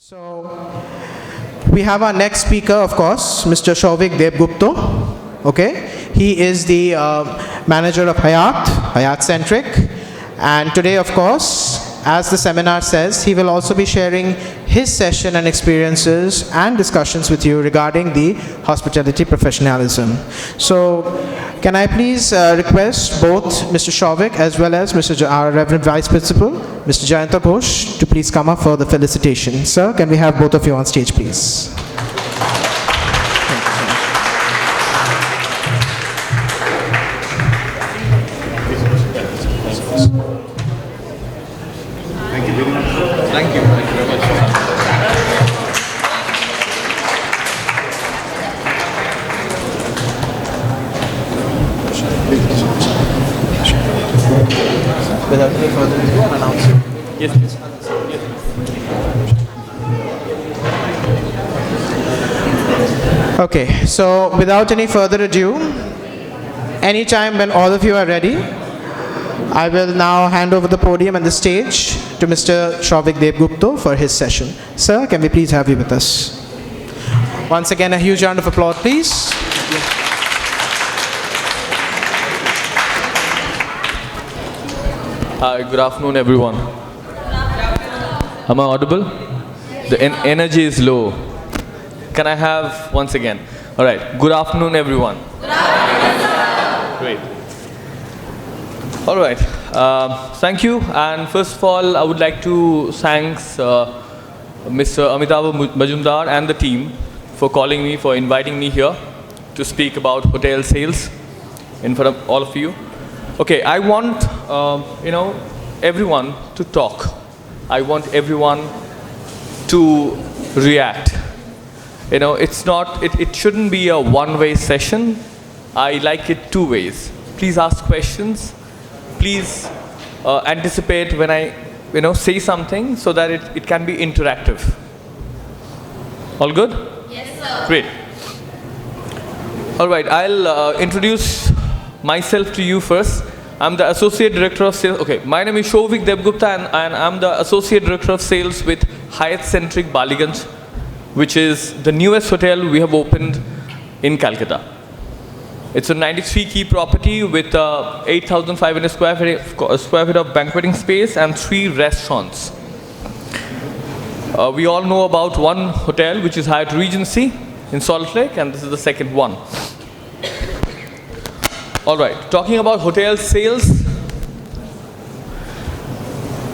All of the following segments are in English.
So, we have our next speaker, of course, Mr. Saubhik Debgupta. Okay, he is the manager of Hyatt Centric, and today, of course, as the seminar says, he will also be sharing his session and experiences and discussions with you regarding the hospitality professionalism. So, can I please request both Mr. Saubhik as well as our Reverend Vice Principal, Mr. Jayanta Ghosh, to please come up for the felicitation. Sir, can we have both of you on stage, please? Thank you very much. Thank you. Thank you very much. Without any further ado, I'll announce you. Yes, please. Okay, so without any further ado, anytime when all of you are ready, I will now hand over the podium and the stage to Mr. Saubhik Debgupta for his session. Sir, can we please have you with us? Once again, a huge round of applause, please. Hi, good afternoon, everyone. Am I audible? The energy is low. Can I have once again? All right. Good afternoon, everyone. Good afternoon. Great. All right. Thank you. And first of all, I would like to thank Mr. Amitabh Majumdar and the team for calling me, for inviting me here to speak about hotel sales in front of all of you. Okay, I want everyone to talk. I want everyone to react. It's not. It shouldn't be a one-way session. I like it two ways. Please ask questions. Please anticipate when I say something so that it can be interactive. All good? Yes, sir. Great. All right, I'll introduce myself to you first. I'm the Associate Director of Sales. Okay, my name is Saubhik Debgupta and I'm the Associate Director of Sales with Hyatt Centric Kolkata, which is the newest hotel we have opened in Calcutta. It's a 93-key property with 8,500 square feet of banqueting space and 3 restaurants. We all know about one hotel, which is Hyatt Regency in Salt Lake, and this is the second one. All right, talking about hotel sales,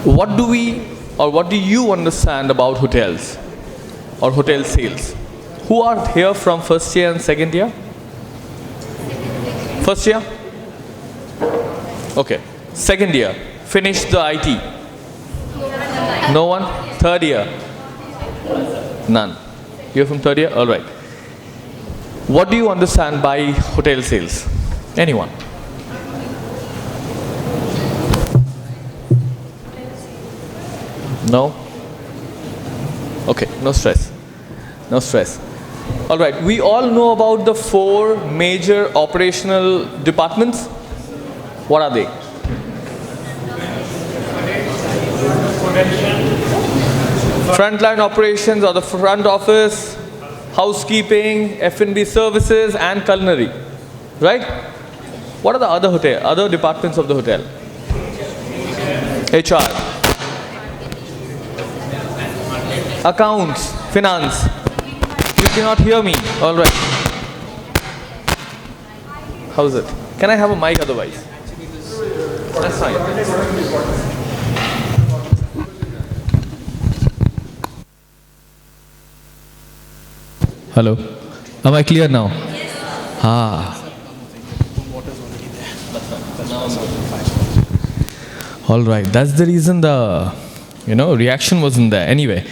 what do you understand about hotels or hotel sales? Who are here from first year and second year? First year? Okay. Second year, finished the IT? No one? Third year? None. You're from third year? All right. What do you understand by hotel sales? Anyone? No? Okay, no stress. No stress. All right, we all know about the 4 major operational departments. What are they? Frontline operations or the front office, housekeeping, F&B services, and culinary. Right? What are the other departments of the hotel? HR, accounts, finance. You cannot hear me. All right. How's it? Can I have a mic otherwise? That's fine. Hello. Am I clear now? Yes. All right. That's the reason the reaction wasn't there. Anyway.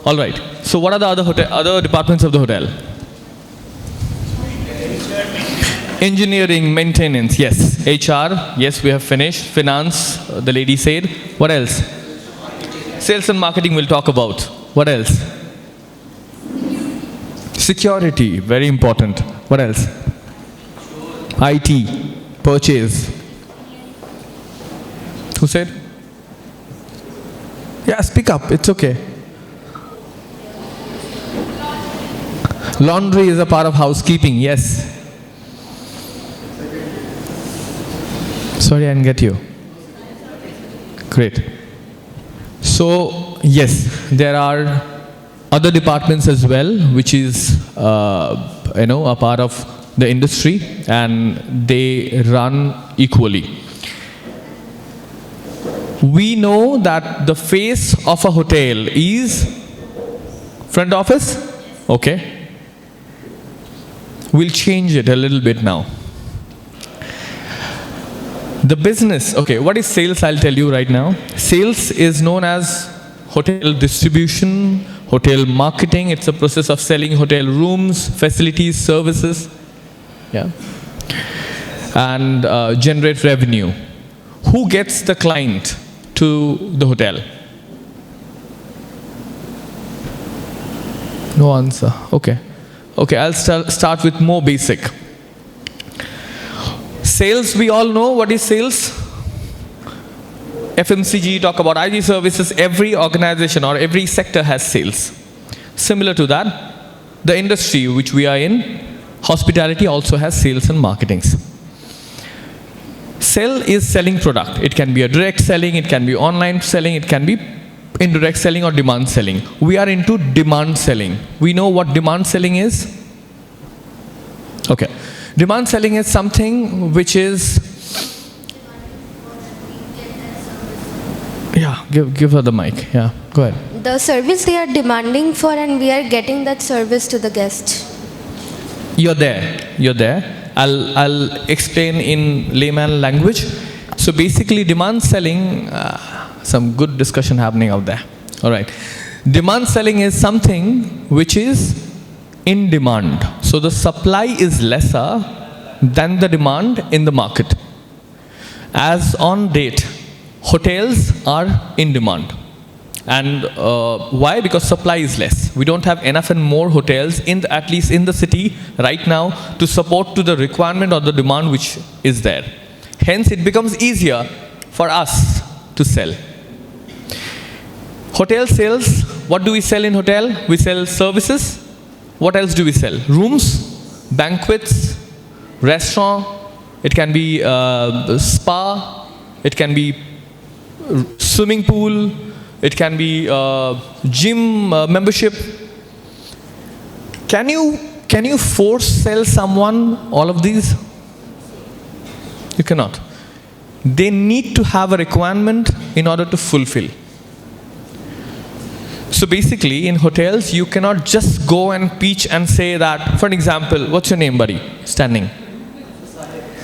All right. So what are the other departments of the hotel? Engineering, maintenance, yes. HR, yes, we have finished. Finance, the lady said. What else? Sales and marketing we'll talk about. What else? Security, very important. What else? IT, purchase. Who said? Yeah, speak up. It's okay. Laundry is a part of housekeeping, yes. Sorry, I didn't get you. Great. So, yes, there are other departments as well, which is, a part of the industry, and they run equally. We know that the face of a hotel is front office? Okay. We'll change it a little bit now. The business, okay, what is sales? I'll tell you right now. Sales is known as hotel distribution, hotel marketing. It's a process of selling hotel rooms, facilities, services, yeah, and generate revenue. Who gets the client to the hotel? No answer. Okay. Okay, I'll start with more basic. Sales, we all know what is sales. FMCG, talk about IT services. Every organization or every sector has sales. Similar to that, the industry which we are in, hospitality, also has sales and marketings. Sell is selling product. It can be a direct selling, it can be online selling, it can be indirect selling or demand selling. We are into demand selling. We know what demand selling is? Okay. Demand selling is something which is, yeah, give her the mic. Yeah, go ahead. The service they are demanding for, and we are getting that service to the guest. You're there. I'll explain in layman language. So basically, demand selling, some good discussion happening out there. All right. Demand selling is something which is in demand. So the supply is lesser than the demand in the market. As on date, hotels are in demand. And why? Because supply is less. We don't have enough and more hotels, at least in the city right now, to support to the requirement or the demand which is there. Hence, it becomes easier for us to sell. Hotel sales, what do we sell in hotel? We sell services. What else do we sell? Rooms, banquets, restaurant, it can be spa, it can be swimming pool, it can be gym membership. Can you force sell someone all of these? You cannot. They need to have a requirement in order to fulfill. So basically, in hotels, you cannot just go and pitch and say that, for an example, what's your name, buddy? Standing.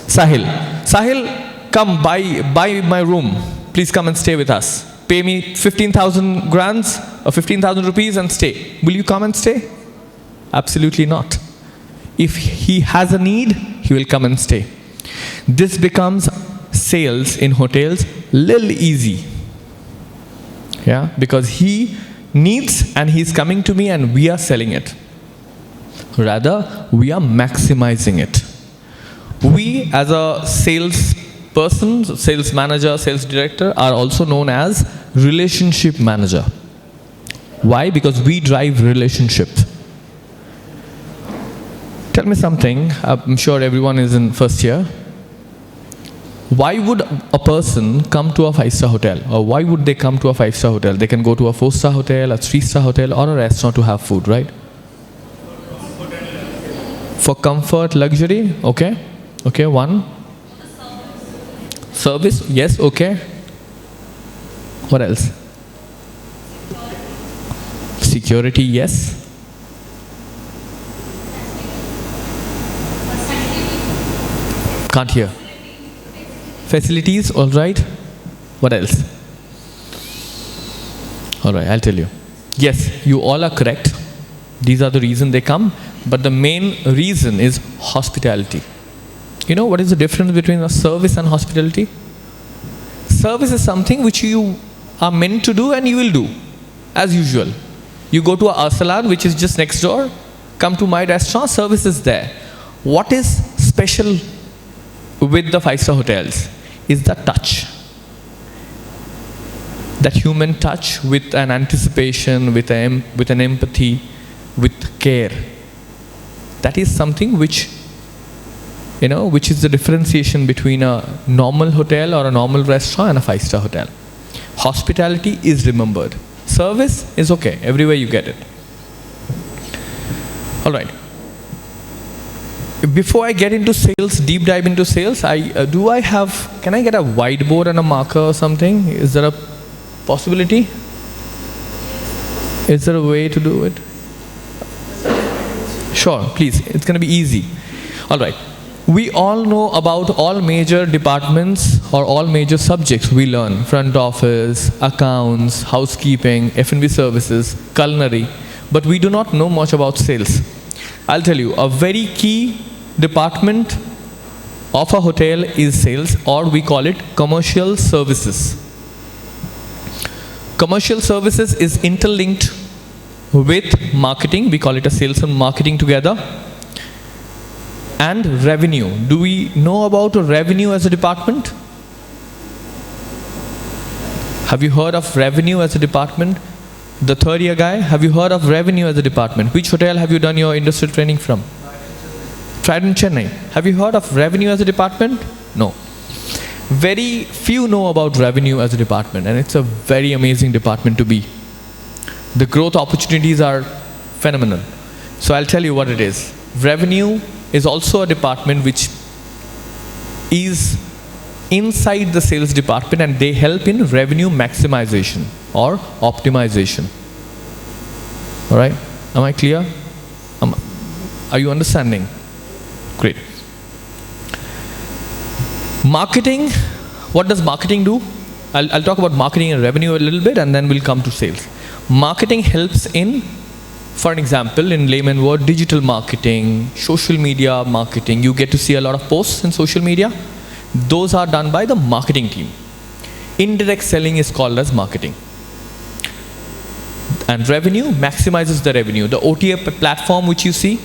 Sahil. Sahil, come buy my room. Please come and stay with us. Pay me 15,000 rands or 15,000 rupees and stay. Will you come and stay? Absolutely not. If he has a need, he will come and stay. This becomes sales in hotels little easy. Yeah, because he needs and he's coming to me and we are selling it. Rather, we are maximizing it. We as a sales person, sales manager, sales director are also known as relationship manager. Why? Because we drive relationship. Tell me something, I'm sure everyone is in first year. Why would a person come to a 5-star hotel? Or why would they come to a 5-star hotel? They can go to a 4-star hotel, a 3-star hotel, or a restaurant to have food, right? For comfort, luxury, okay. Okay, one. Service, yes, okay. What else? Security, yes. Can't hear. Facilities, all right. What else? All right, I'll tell you. Yes, you all are correct. These are the reasons they come. But the main reason is hospitality. You know what is the difference between a service and hospitality? Service is something which you are meant to do and you will do, as usual. You go to a Arsalan, which is just next door, come to my restaurant, service is there. What is special with the 5-star hotels is the touch. That human touch with an anticipation, with an empathy, with care. That is something which, which is the differentiation between a normal hotel or a normal restaurant and a 5-star hotel. Hospitality is remembered. Service is okay, everywhere you get it. All right. Before I get into sales, deep dive into sales, can I get a whiteboard and a marker or something? Is there a possibility? Is there a way to do it? Sure, please. It's going to be easy. All right. We all know about all major departments or all major subjects we learn. Front office, accounts, housekeeping, F&B services, culinary. But we do not know much about sales. I'll tell you, a very key department of a hotel is sales, or we call it commercial services. Commercial services is interlinked with marketing. We call it a sales and marketing together. And revenue. Do we know about revenue as a department? Have you heard of revenue as a department? The third year guy, have you heard of revenue as a department? Which hotel have you done your industrial training from? Trident Chennai. Have you heard of revenue as a department? No. Very few know about revenue as a department, and it's a very amazing department to be. The growth opportunities are phenomenal. So I'll tell you what it is. Revenue is also a department which is inside the sales department, and they help in revenue maximization or optimization. All right? Am I clear? Are you understanding? Great. Marketing. What does marketing do? I'll talk about marketing and revenue a little bit, and then we'll come to sales. Marketing helps in, for an example, in layman word, digital marketing, social media marketing. You get to see a lot of posts in social media. Those are done by the marketing team. Indirect selling is called as marketing. And revenue maximizes the revenue. The OTA platform which you see,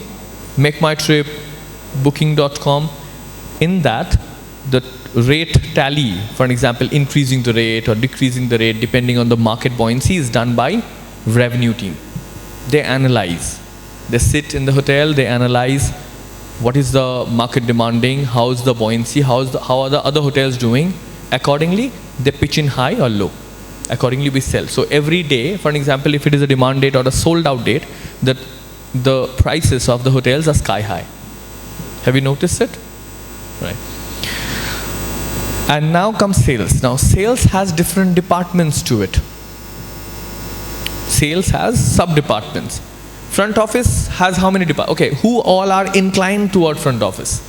Make My Trip, Booking.com, in that the rate tally, for an example, increasing the rate or decreasing the rate depending on the market buoyancy, is done by revenue team. They analyze. They sit in the hotel, they analyze what is the market demanding, how is the buoyancy, how are the other hotels doing. Accordingly, they pitch in high or low. Accordingly, we sell. So every day, for an example, if it is a demand date or a sold out date, the prices of the hotels are sky high. Have you noticed it? Right. And now comes sales. Now sales has different departments to it. Sales has sub-departments. Front office has how many departments? Okay, who all are inclined toward front office?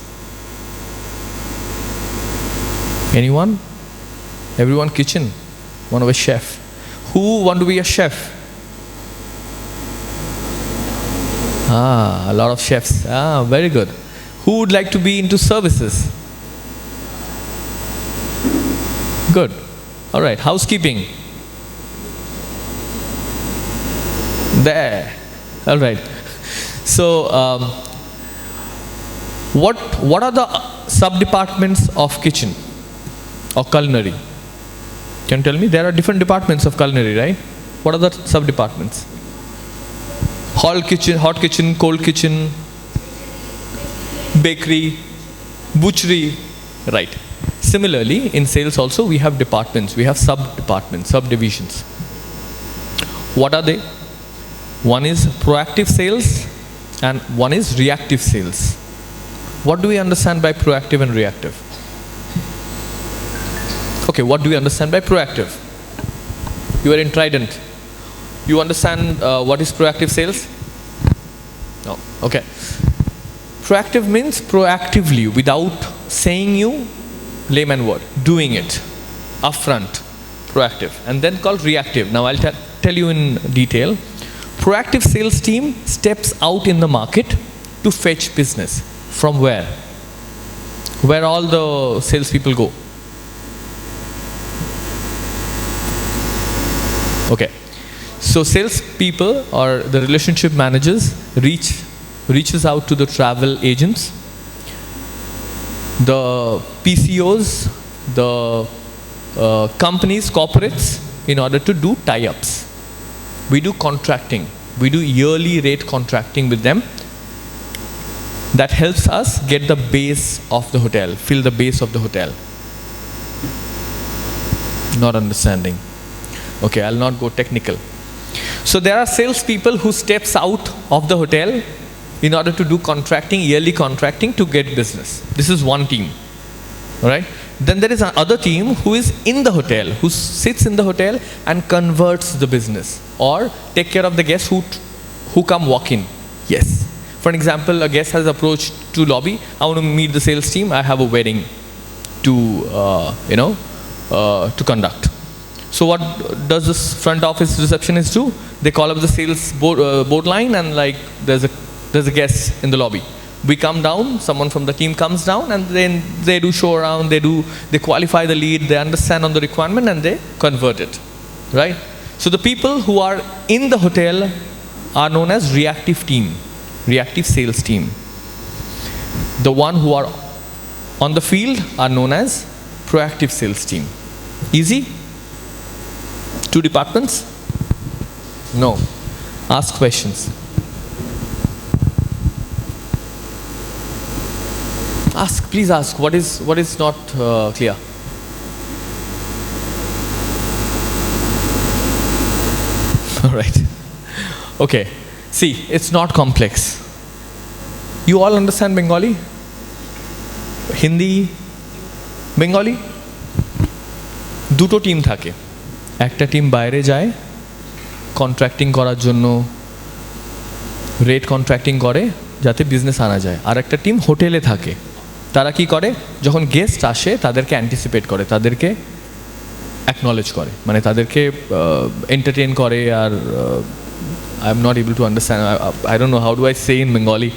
Anyone? Everyone kitchen? Want to be a chef? Who want to be a chef? A lot of chefs. Very good. Who would like to be into services? Good. All right. Housekeeping. There. All right. So, what are the sub-departments of kitchen or culinary? Can you tell me? There are different departments of culinary, right? What are the sub-departments? Hall kitchen, hot kitchen, cold kitchen, bakery, butchery, right. Similarly, in sales also we have departments, we have sub-departments, subdivisions. What are they? One is proactive sales and one is reactive sales. What do we understand by proactive and reactive? Okay, what do we understand by proactive? You are in Trident. You understand what is proactive sales? No. Okay. Proactive means proactively, without saying you, layman word, doing it, upfront, proactive. And then called reactive. Now I'll tell you in detail. Proactive sales team steps out in the market to fetch business. From where? Where all the salespeople go? Okay. So salespeople or the relationship managers reaches out to the travel agents, the PCOs, the companies, corporates, in order to do tie-ups. We do contracting. We do yearly rate contracting with them. that helps us get the base of the hotel, fill the base of the hotel. Not understanding. Okay, I'll not go technical. So there are salespeople who steps out of the hotel in order to do contracting, yearly contracting to get business. This is one team. All right. Then there is another team who is in the hotel, who sits in the hotel and converts the business or take care of the guests who come walk in. Yes. For example, a guest has approached to lobby. I want to meet the sales team. I have a wedding to to conduct. So what does this front office receptionist do? They call up the sales board line and like there's a guest in the lobby. We come down, someone from the team comes down, and then they do show around, they qualify the lead, they understand on the requirement, and they convert it, right? So the people who are in the hotel are known as reactive team, reactive sales team. The one who are on the field are known as proactive sales team. Easy? 2 departments? No. Ask questions. Ask, please ask. What is not clear? All right. Okay. See, it's not complex. You all understand Bengali? Hindi? Bengali? দুটো team থাকে একটা team বাইরে যায় contracting করার জন্য rate contracting করে যাতে business আনা যায় আর একটা টিম হোটেলে থাকে তারা কি করে যখন গেস্ট আসে তাদেরকে অ্যান্টিসিপেট করে তাদেরকে অ্যাকনলেজ করে মানে তাদেরকে এন্টারটেইন করে আর I am not able to understand I don't know how do I say in Bengali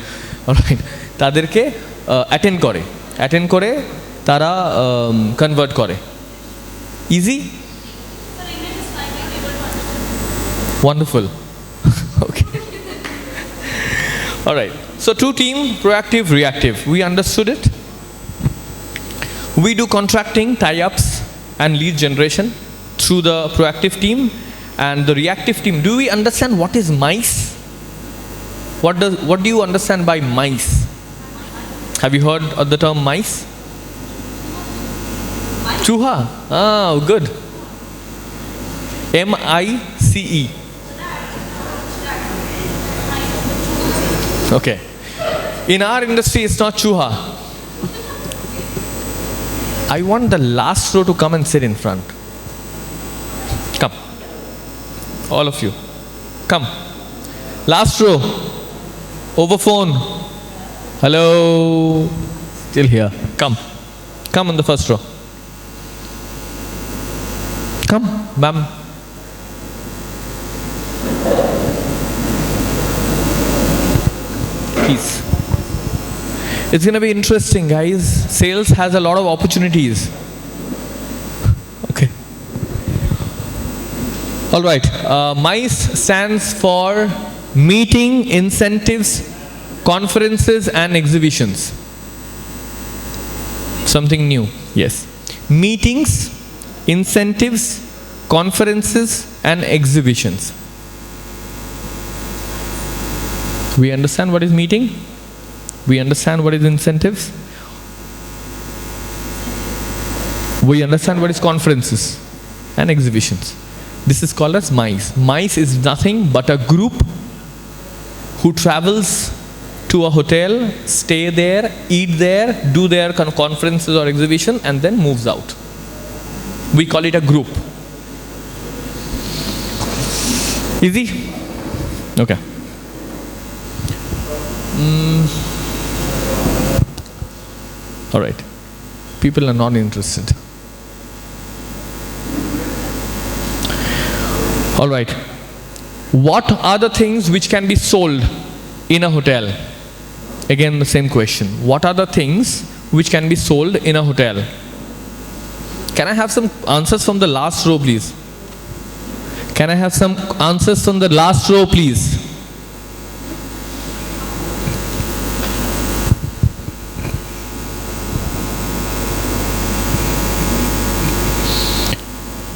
alright তাদেরকে অ্যাটেন্ড করে তারা কনভার্ট করে Easy? Wonderful. Okay. All right. So 2 team, proactive, reactive. We understood it. We do contracting, tie-ups, and lead generation through the proactive team and the reactive team. Do we understand what is mice? What do you understand by mice? Have you heard of the term mice? Chuha. Oh, good. M-I-C-E. Okay. In our industry, it's not chuha. I want the last row to come and sit in front. Come. All of you. Come. Last row. Over phone. Hello. Still here. Come. Come on the first row. Come, ma'am. Please. It's going to be interesting, guys. Sales has a lot of opportunities. Okay. All right. MICE stands for Meeting, Incentives, Conferences and Exhibitions. Something new. Yes. Meetings, incentives, conferences and exhibitions. We understand what is meeting? We understand what is incentives? We understand what is conferences and exhibitions. This is called as MICE. MICE is nothing but a group who travels to a hotel, stay there, eat there, do their conferences or exhibition and then moves out. We call it a group. Easy? Okay. All right. People are not interested. All right. What are the things which can be sold in a hotel? Again, the same question. What are the things which can be sold in a hotel? Can I have some answers from the last row, please? Can I have some answers from the last row, please?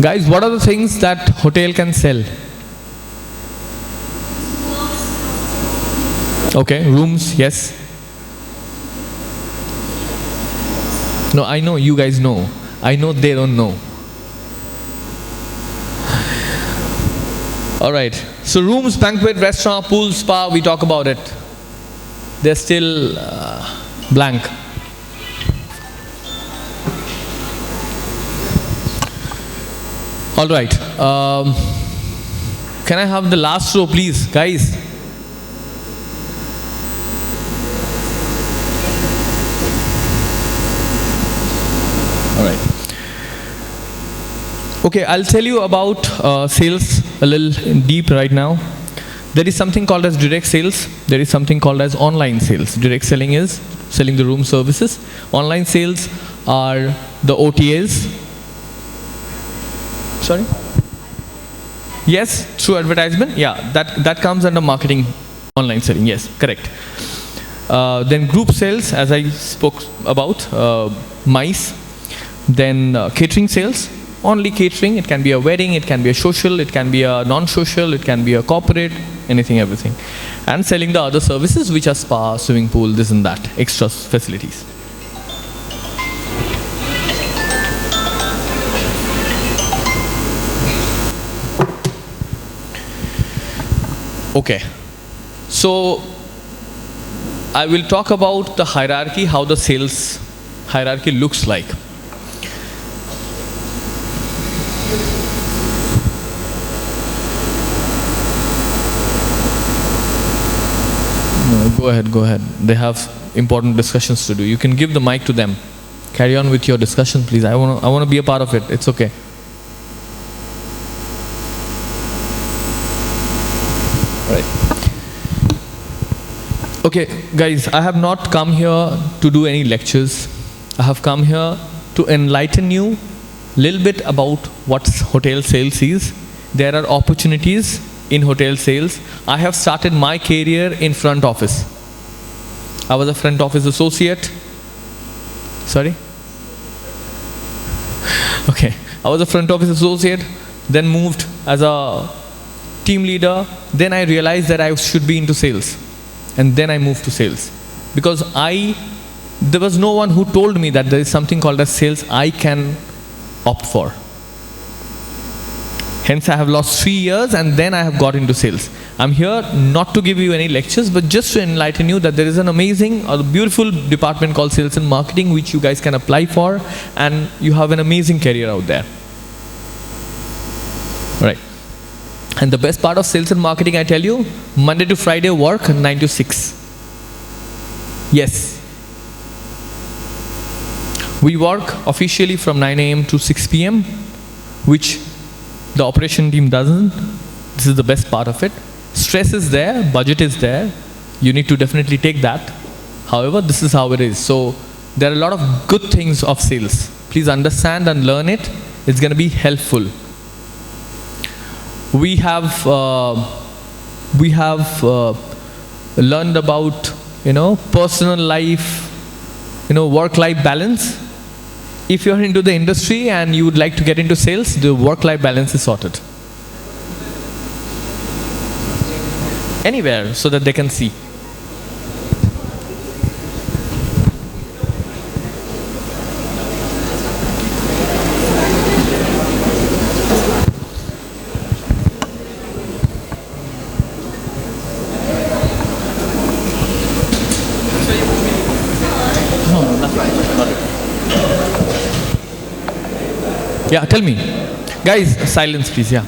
Guys, what are the things that hotel can sell? Okay, rooms, yes. No, I know you guys know. I know they don't know. Alright, so rooms, banquet, restaurant, pool, spa, we talk about it. They're still blank. Alright, can I have the last row please, guys? Alright. Okay, I'll tell you about sales a little deep right now. There is something called as direct sales. There is something called as online sales. Direct selling is selling the room services. Online sales are the OTAs. Sorry? Yes, through advertisement. Yeah, that comes under marketing, online selling. Yes, correct. Then group sales, as I spoke about, MICE. Then catering sales. Only catering, it can be a wedding, it can be a social, it can be a non-social, it can be a corporate, anything, everything. And selling the other services which are spa, swimming pool, this and that, extra facilities. Okay, so I will talk about the hierarchy, how the sales hierarchy looks like. Go ahead. They have important discussions to do. You can give the mic to them. Carry on with your discussion, please. I want to be a part of it. It's okay. Right. Okay, guys, I have not come here to do any lectures. I have come here to enlighten you a little bit about what hotel sales is. There are opportunities in hotel sales. I have started my career in front office. I was a front office associate. Sorry? Okay. I was a front office associate, then moved as a team leader. Then I realized that I should be into sales. And then I moved to sales. Because there was no one who told me that there is something called as sales I can opt for. Hence I have lost 3 years and then I have got into sales. I'm here not to give you any lectures, but just to enlighten you that there is an amazing or beautiful department called sales and marketing which you guys can apply for, and you have an amazing career out there. Right. And the best part of sales and marketing, I tell you, Monday to Friday work 9 to 6. Yes. We work officially from 9 a.m. to 6 p.m. which the operation team doesn't. This is the best part of it. Stress is there, budget is there. You need to definitely take that. However, this is how it is. So there are a lot of good things of sales. Please understand and learn it. It's going to be helpful. We have learned about personal life, work-life balance. If you're into the industry and you would like to get into sales, the work-life balance is sorted. Anywhere so that they can see. Yeah, tell me. Guys, silence please, yeah.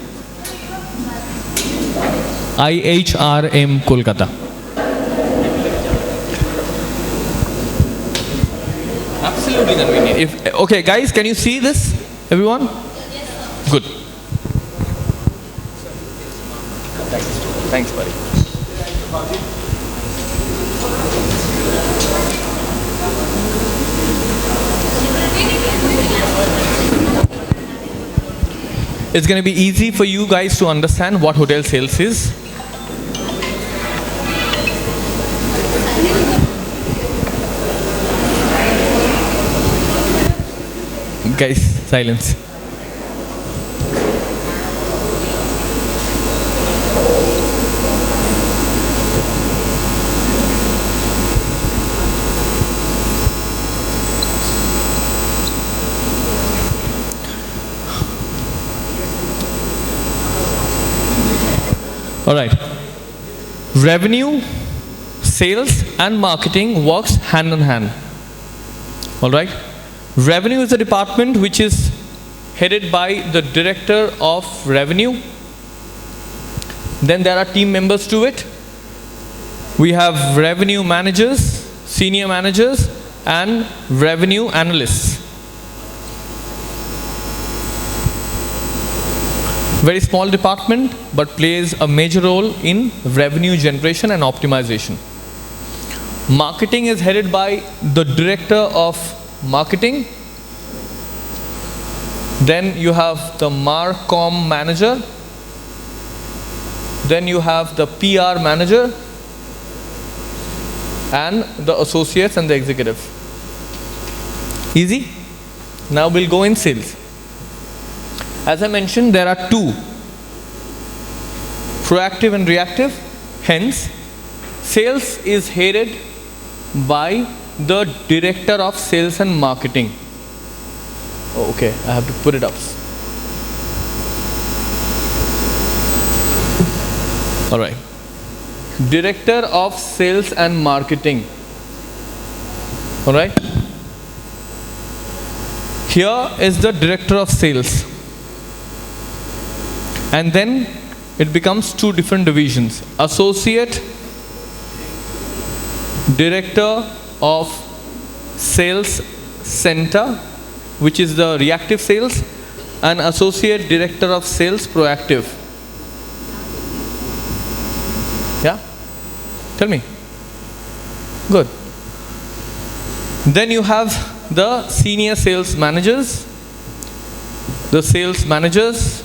IHRM Kolkata. Absolutely convenient. Okay, guys, can you see this? Everyone? Yes. Good. Thanks, buddy. It's going to be easy for you guys to understand what hotel sales is. Guys, silence. Revenue, sales and marketing works hand in hand. All right. Revenue is a department which is headed by the director of revenue. Then there are team members to it. We have revenue managers, senior managers, and revenue analysts. Very small department, but plays a major role in revenue generation and optimization. Marketing is headed by the director of marketing. Then you have the Marcom manager. Then you have the PR manager and the associates and the executive. Easy? Now we'll go in sales. As I mentioned, there are two, proactive and reactive. Hence, sales is headed by the director of sales and marketing. Oh, okay, I have to put it up. All right. Director of sales and marketing. All right. Here is the director of sales. And then it becomes two different divisions. Associate director of sales center, which is the reactive sales, and associate director of sales proactive. Yeah? Tell me. Good. Then you have the senior sales managers, the sales managers,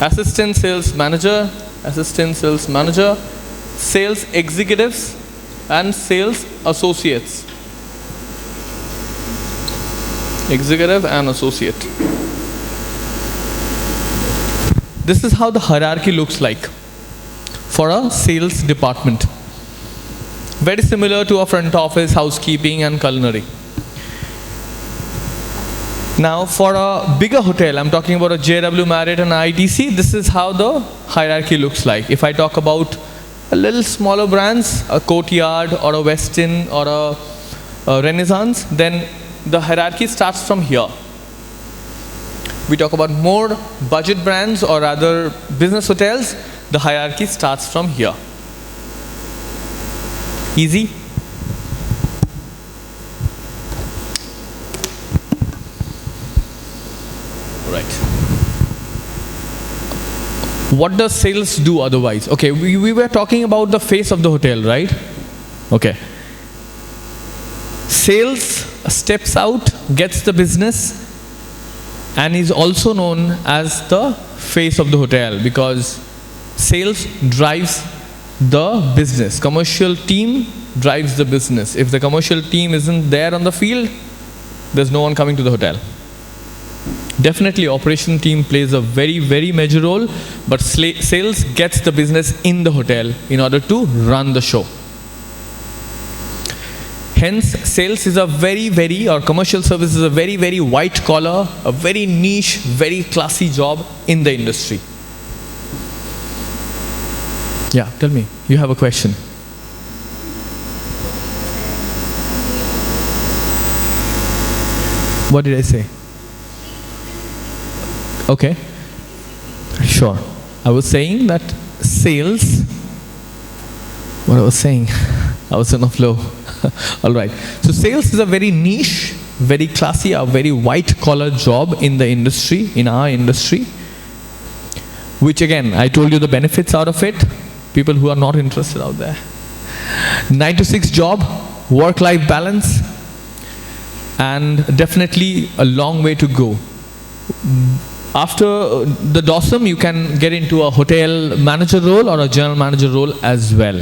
assistant sales manager, sales executives, and sales associates. Executive and associate. This is how the hierarchy looks like for a sales department. Very similar to a front office, housekeeping and culinary. Now for a bigger hotel, I'm talking about a JW Marriott and ITC, this is how the hierarchy looks like. If I talk about a little smaller brands, a Courtyard or a Westin or a Renaissance, then the hierarchy starts from here. We talk about more budget brands or rather business hotels, the hierarchy starts from here. Easy? Right. What does sales do otherwise? Okay, we were talking about the face of the hotel, right? Okay. Sales steps out, gets the business, and is also known as the face of the hotel because sales drives the business. Commercial team drives the business. If the commercial team isn't there on the field, there's no one coming to the hotel. Definitely operation team plays a very, very major role, but sales gets the business in the hotel in order to run the show. Hence, sales is a very, or commercial service is a very white collar, a very niche, very classy job in the industry. Yeah, tell me, you have a question. What did I say? Okay, sure. I was saying that sales, what I was saying, I was on a flow. All right. So sales is a very niche, very classy, a very white collar job in the industry, in our industry, which again, I told you the benefits out of it. People who are not interested out there. 9 to 6 job, work-life balance, and definitely a long way to go. After the DOSM, you can get into a hotel manager role or a general manager role as well.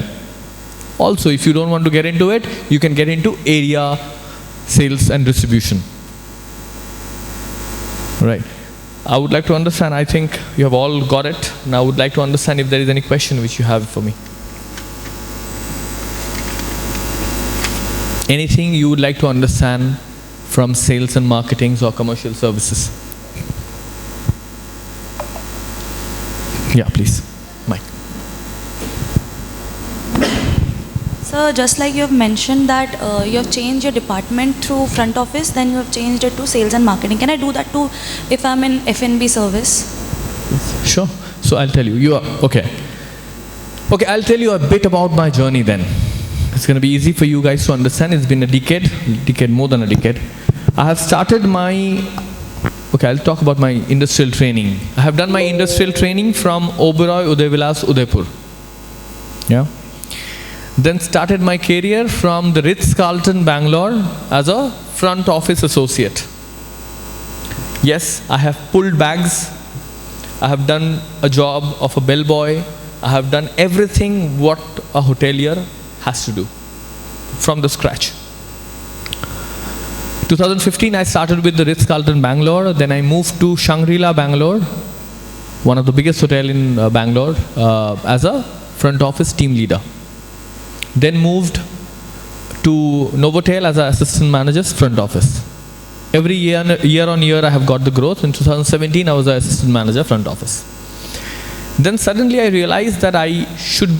Also, if you don't want to get into it, you can get into area sales and distribution. Right. I would like to understand, I think you have all got it. Now I would like to understand if there is any question which you have for me. Anything you would like to understand from sales and marketing or commercial services? Yeah, please. Mike. So just like you have mentioned that you have changed your department through front office, then you have changed it to sales and marketing. Can I do that too if I'm in F&B service? Sure. So I'll tell you. You are okay. Okay, I'll tell you a bit about my journey then. It's going to be easy for you guys to understand. It's been a decade, more than a decade. I have started my, okay, I'll talk about my industrial training. I have done my industrial training from Oberoi Udaivilas, Udaipur. Yeah. Then started my career from the Ritz-Carlton, Bangalore as a front office associate. Yes, I have pulled bags. I have done a job of a bellboy. I have done everything what a hotelier has to do from the scratch. 2015 I started with the Ritz-Carlton Bangalore, then I moved to Shangri-La Bangalore, one of the biggest hotel in Bangalore, as a front office team leader. Then moved to Novotel as an assistant manager's front office. Every year on year I have got the growth. In 2017 I was an assistant manager front office. Then suddenly I realized that I should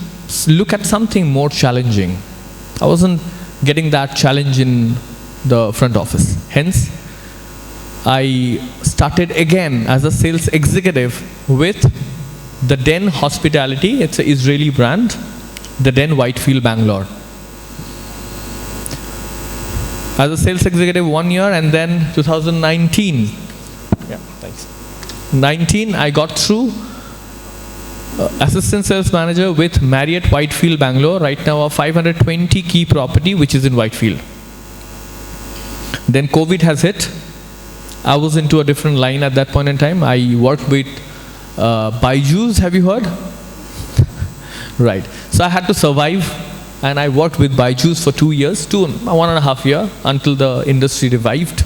look at something more challenging. I wasn't getting that challenge in the front office. Hence, I started again as a sales executive with the Den Hospitality. It's an Israeli brand, the Den Whitefield, Bangalore. As a sales executive 1 year, and then 2019, yeah, thanks. 19, I got through assistant sales manager with Marriott Whitefield, Bangalore. Right now, a 520 key property which is in Whitefield. Then COVID has hit. I was into a different line at that point in time. I worked with Byju's, have you heard? Right. So I had to survive, and I worked with Byju's for 2 years, 1.5 years, until the industry revived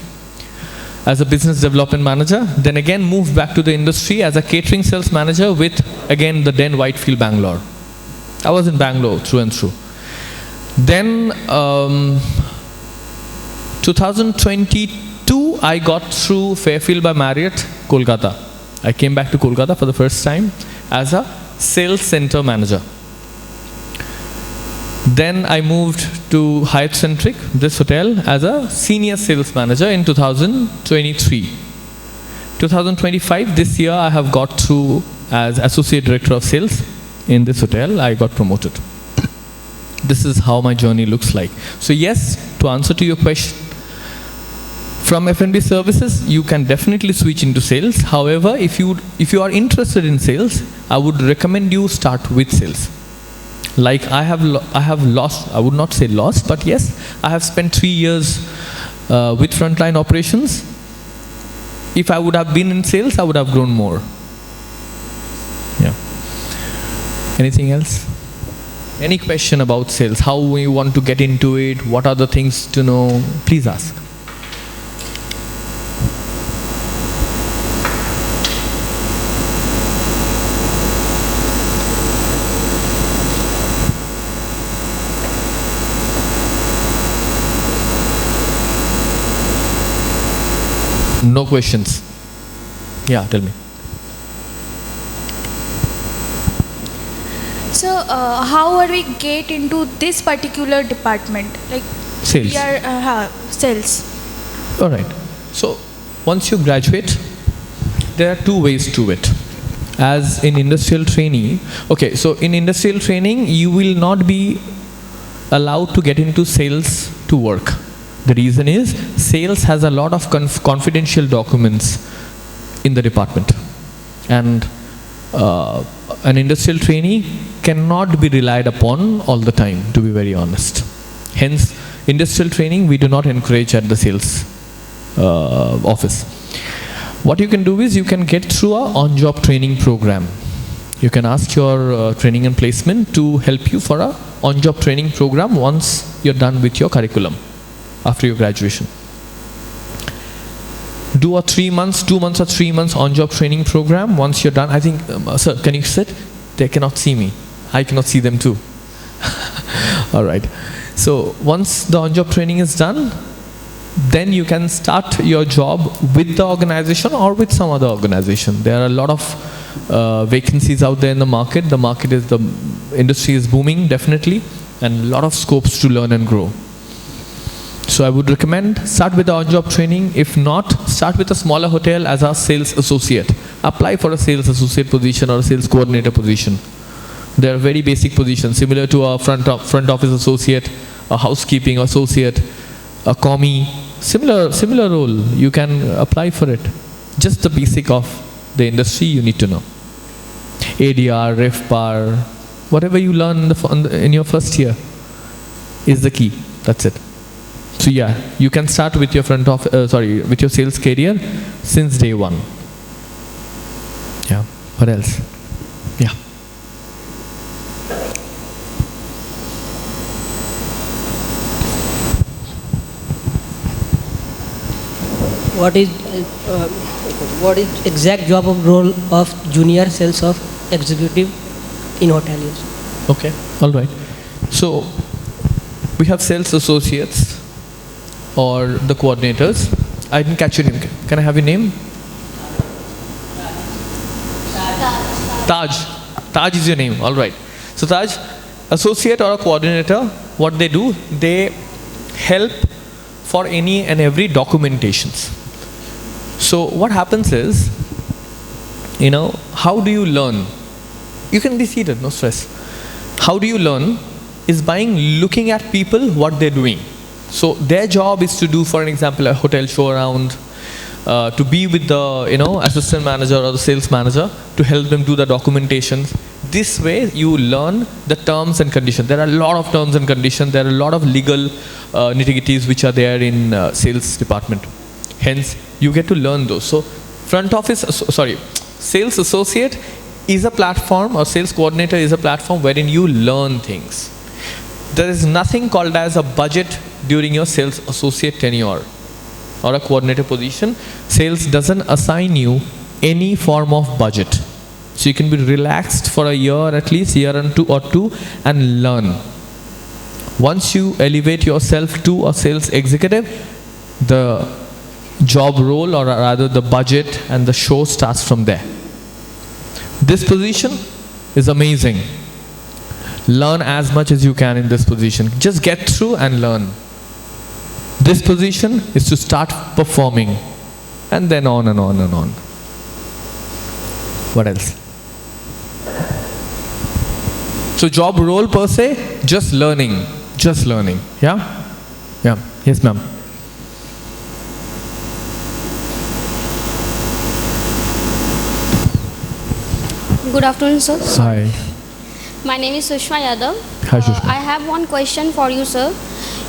as a business development manager. Then again moved back to the industry as a catering sales manager with, again, the Den Whitefield, Bangalore. I was in Bangalore through and through. Then 2022, I got through Fairfield by Marriott, Kolkata. I came back to Kolkata for the first time as a sales center manager. Then I moved to Hyatt Centric, this hotel, as a senior sales manager in 2023. 2025, this year, I have got through as associate director of sales in this hotel. I got promoted. This is how my journey looks like. So yes, to answer to your question, from F&B services, you can definitely switch into sales. However, if you are interested in sales, I would recommend you start with sales. Like I have lost, I would not say lost, but yes, I have spent 3 years with frontline operations. If I would have been in sales, I would have grown more. Yeah. Anything else? Any question about sales? How you want to get into it? What are the things to know? Please ask. No questions. Yeah, tell me. So, how are we get into this particular department? Like Sales. We are sales. All right. So, once you graduate, there are 2 ways to it. As in industrial training, okay, so in industrial training, you will not be allowed to get into sales to work. The reason is, sales has a lot of confidential documents in the department. And an industrial trainee cannot be relied upon all the time, to be very honest. Hence, industrial training we do not encourage at the sales office. What you can do is, you can get through a on-job training program. You can ask your training and placement to help you for a on-job training program once you're done with your curriculum after your graduation. Do a 3 months, 2 months or 3 months on-job training program. Once you're done, I think, sir, can you sit? They cannot see me. I cannot see them too. All right. So once the on-job training is done, then you can start your job with the organization or with some other organization. There are a lot of vacancies out there in the market. The industry is booming, definitely. and a lot of scopes to learn and grow. So I would recommend start with the on-job training. If not, start with a smaller hotel as a sales associate. Apply for a sales associate position or a sales coordinator position. They are very basic positions, similar to a front office associate, a housekeeping associate, a commie. Similar role. You can apply for it. Just the basic of the industry you need to know. ADR, REFPAR, whatever you learn in your first year is the key. That's it. So yeah, you can start with your with your sales career since day one. Yeah. What else? Yeah. What is exact job of role of junior sales of executive in hoteliers? Okay. All right. So we have sales associates or the coordinators. I didn't catch your name. Can I have your name? Taj. Taj is your name. All right. So Taj, associate or a coordinator, what they do, they help for any and every documentations. So what happens is, how do you learn? You can be seated, no stress. How do you learn is by looking at people, what they're doing. So their job is to do, for an example, a hotel show around, to be with the assistant manager or the sales manager to help them do the documentations. This way you learn the terms and conditions. There are a lot of terms and conditions. There are a lot of legal nitty-gritties which are there in sales department. Hence, you get to learn those. So sales associate is a platform, or sales coordinator is a platform wherein you learn things. There is nothing called as a budget during your sales associate tenure or a coordinator position. Sales doesn't assign you any form of budget. So you can be relaxed for a year, at least year and two, and learn. Once you elevate yourself to a sales executive, the job role, or rather the budget and the show, starts from there. This position is amazing. Learn as much as you can in this position. Just get through and learn. This position is to start performing, and then on and on and on. What else? So job role per se, just learning. Just learning. Yeah? Yeah. Yes, ma'am. Good afternoon, sir. Hi. My name is Sushma Yadav. Hi, Sushma. I have one question for you, sir.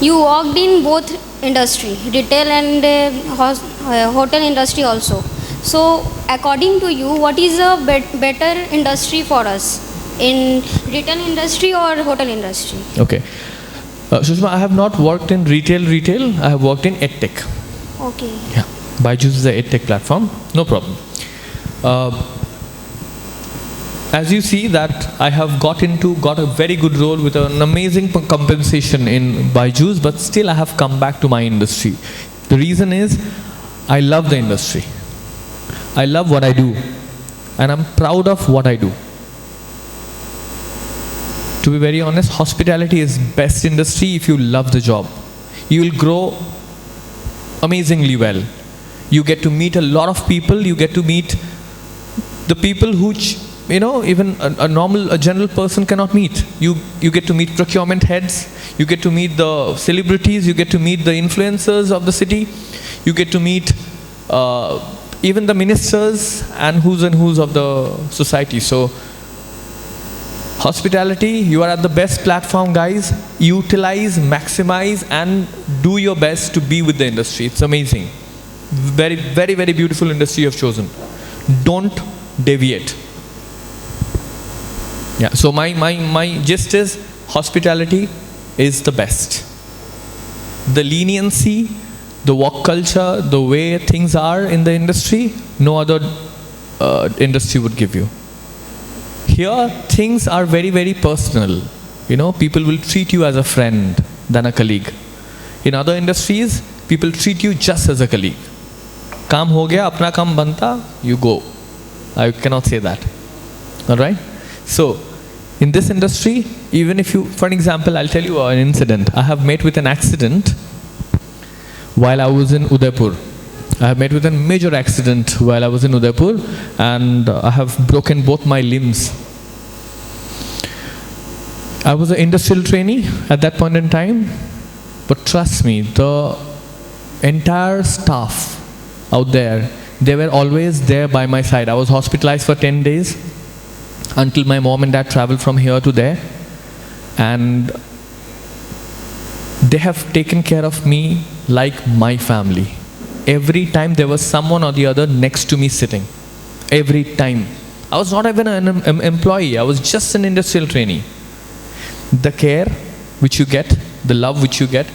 You worked in both industry, retail and hotel industry also. So, according to you, what is a better industry for us, in retail industry or hotel industry? Okay. Sushma, I have not worked in retail. I have worked in EdTech. Okay. Yeah. Byju's is a EdTech platform. No problem. As you see that I have got a very good role with an amazing compensation in Byju's, but still I have come back to my industry. The reason is, I love the industry. I love what I do. And I'm proud of what I do. To be very honest, hospitality is best industry if you love the job. You will grow amazingly well. You get to meet a lot of people. You get to meet the people who even a general person cannot meet. You get to meet procurement heads, you get to meet the celebrities, you get to meet the influencers of the city, you get to meet even the ministers and who's of the society. So hospitality, you are at the best platform, guys. Utilize, maximize, and do your best to be with the industry. It's amazing. Very, very, very beautiful industry you have chosen. Don't deviate. Yeah, so my gist is, hospitality is the best. The leniency, the work culture, the way things are in the industry, no other industry would give you. Here, things are very, very personal. People will treat you as a friend than a colleague. In other industries, people treat you just as a colleague. Kaam ho gaya, apna kaam banta, you go. I cannot say that. Alright? So, In this industry, even if you, for an example, I'll tell you an incident. I have met with an accident while I was in Udaipur. I have met with a major accident while I was in Udaipur, and I have broken both my limbs. I was an industrial trainee at that point in time, but trust me, the entire staff out there, they were always there by my side. I was hospitalized for 10 days until my mom and dad traveled from here to there, and they have taken care of me like my family. Every time there was someone or the other next to me sitting. Every time. I was not even an employee, I was just an industrial trainee. The care which you get, the love which you get,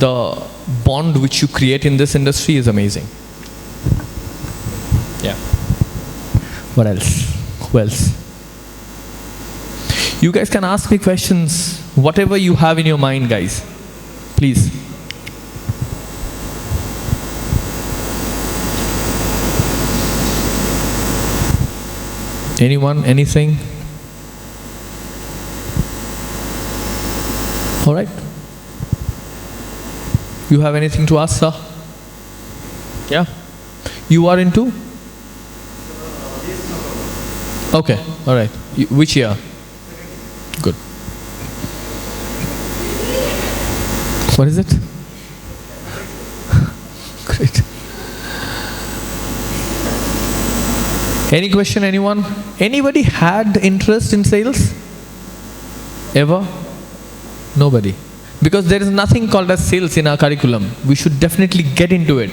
the bond which you create in this industry is amazing. Yeah. What else? Who else? You guys can ask me questions, whatever you have in your mind, guys. Please. Anyone? Anything? All right. You have anything to ask, sir? Yeah? You are into? Okay, all right. Which year? Good. What is it? Great. Any question, anyone? Anybody had interest in sales? Ever? Nobody. Because there is nothing called as sales in our curriculum. We should definitely get into it.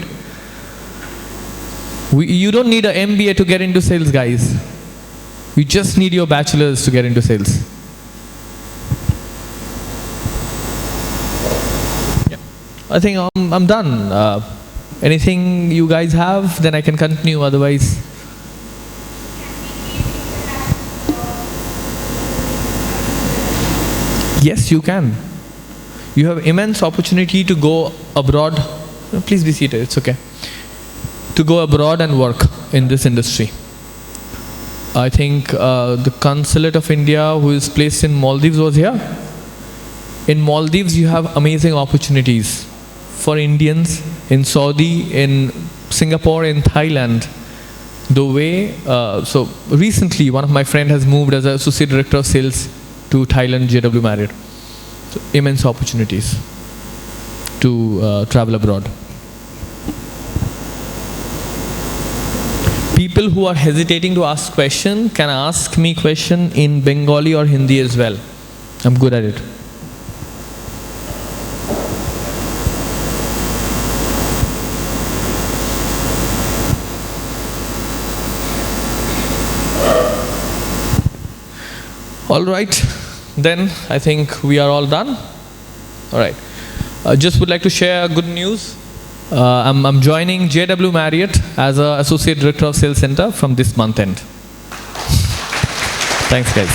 You don't need an MBA to get into sales, guys. You just need your bachelor's to get into sales. Yeah. I think I'm done. Anything you guys have, then I can continue, otherwise. Yes, you can. You have immense opportunity to go abroad. Please be seated, it's okay. To go abroad and work in this industry. I think the Consulate of India, who is placed in Maldives, was here. In Maldives, you have amazing opportunities for Indians, in Saudi, in Singapore, in Thailand. The way, so recently, one of my friends has moved as an Associate Director of Sales to Thailand, JW Marriott. So, immense opportunities to travel abroad. People who are hesitating to ask question can ask me question in Bengali or Hindi as well. I'm good at it. All right, then I think we are all done. All right. Just would like to share good news. I'm joining JW Marriott as an Associate Director of Sales Center from this month end. Thanks, guys.